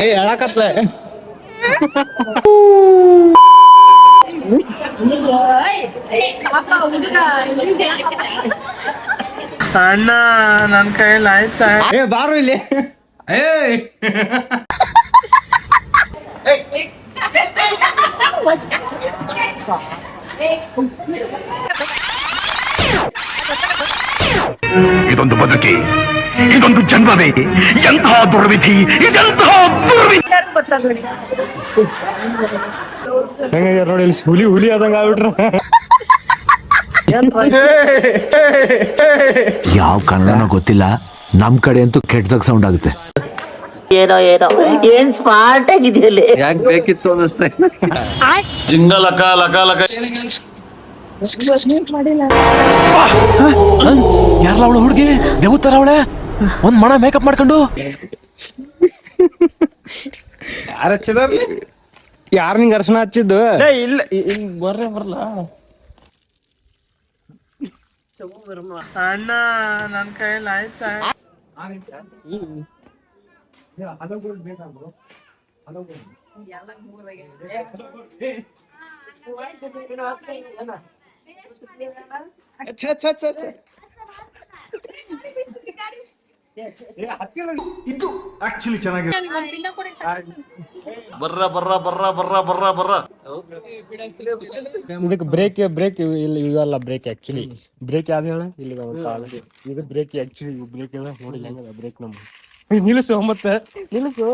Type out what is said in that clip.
ಹೇಳಕತ್ಲ ಅಣ್ಣ ನನ್ ಕೈಯಲ್ಲಿ ಆಯ್ತಾ ಬಾರು ಇಲ್ಲಿ ಇದೊಂದು ಬದುಕಿ, ಇದೊಂದು ಜನ್ಮವೇ, ಎಂತಹ ದುರ್ವಿಧಿ, ಇದೆಂತಹ ದುರ್ವಿಧಿ. ಹೆಂಗ ನೋಡಿ ಇಲ್ಲಿ ಹುಲಿ ಹುಲಿ ಆದಂಗ ಆಗ್ಬಿಟ್ರ. ಯಾವ ಕನ್ನಡನೋ ಗೊತ್ತಿಲ್ಲ, ನಮ್ ಕಡೆ ಅಂತೂ ಕೆಟ್ಟದಾಗ ಸೌಂಡ್ ಆಗುತ್ತೆ. ಏನೋ ಏನೋ ಏನ್ ಸ್ಮಾರ್ಟ್ ಆಗಿದೆಯಲ್ಲಿ ಯಾಕೆ ಬೇಕಿತ್ತು ಅನ್ನಿಸ್ತಾ ಜಿಂಗ ಲಕ ಲಕ ಲಕ. ಯಾರಲ್ಲ ಅವಳು ಹುಡುಗಿ ದೇವತರ ಅವಳೆ ಒಂದ್ ಮಣ ಮೇಕಪ್ ಮಾಡ್ಕೊಂಡು ಯಾರ ಹಚ್ಚಿದ ಯಾರ ನಿಂಗ ಅರ್ಶನ ಹಚ್ಚಿದ್ದು? ಇಲ್ಲ ಬರಲ್ಲ ಅಣ್ಣ ನನ್ ಕೈಯಲ್ಲಿ ಆಯ್ತಾ ಇದು ಆಕ್ಚುಲಿ ಚೆನ್ನಾಗಿದೆ. ಬರ್ರ ಬರ್ರ ಬರ್ರ ಬರ್ರ ಬರ್ರ ಬರ್ರ. ಇದಕ್ಕೆ ಬ್ರೇಕ್ ಬ್ರೇಕ್ ಇಲ್ಲಿ ಇವೆಲ್ಲ ಬ್ರೇಕ್ ಆಕ್ಚುಲಿ ಬ್ರೇಕ್ ಯಾವ್ದು ಹೇಳ ಇಲ್ಲಿ ಇದು ಬ್ರೇಕ್ ಆಕ್ಚುಲಿ ಬ್ರೇಕ್ ಎಲ್ಲ ನೋಡಿ ಹೆಂಗದ ಬ್ರೇಕ್ ನಮ್ಗೆ ನಿಲ್ಲಿಸು ಮತ್ತೆ ನಿಲ್ಲಿಸು.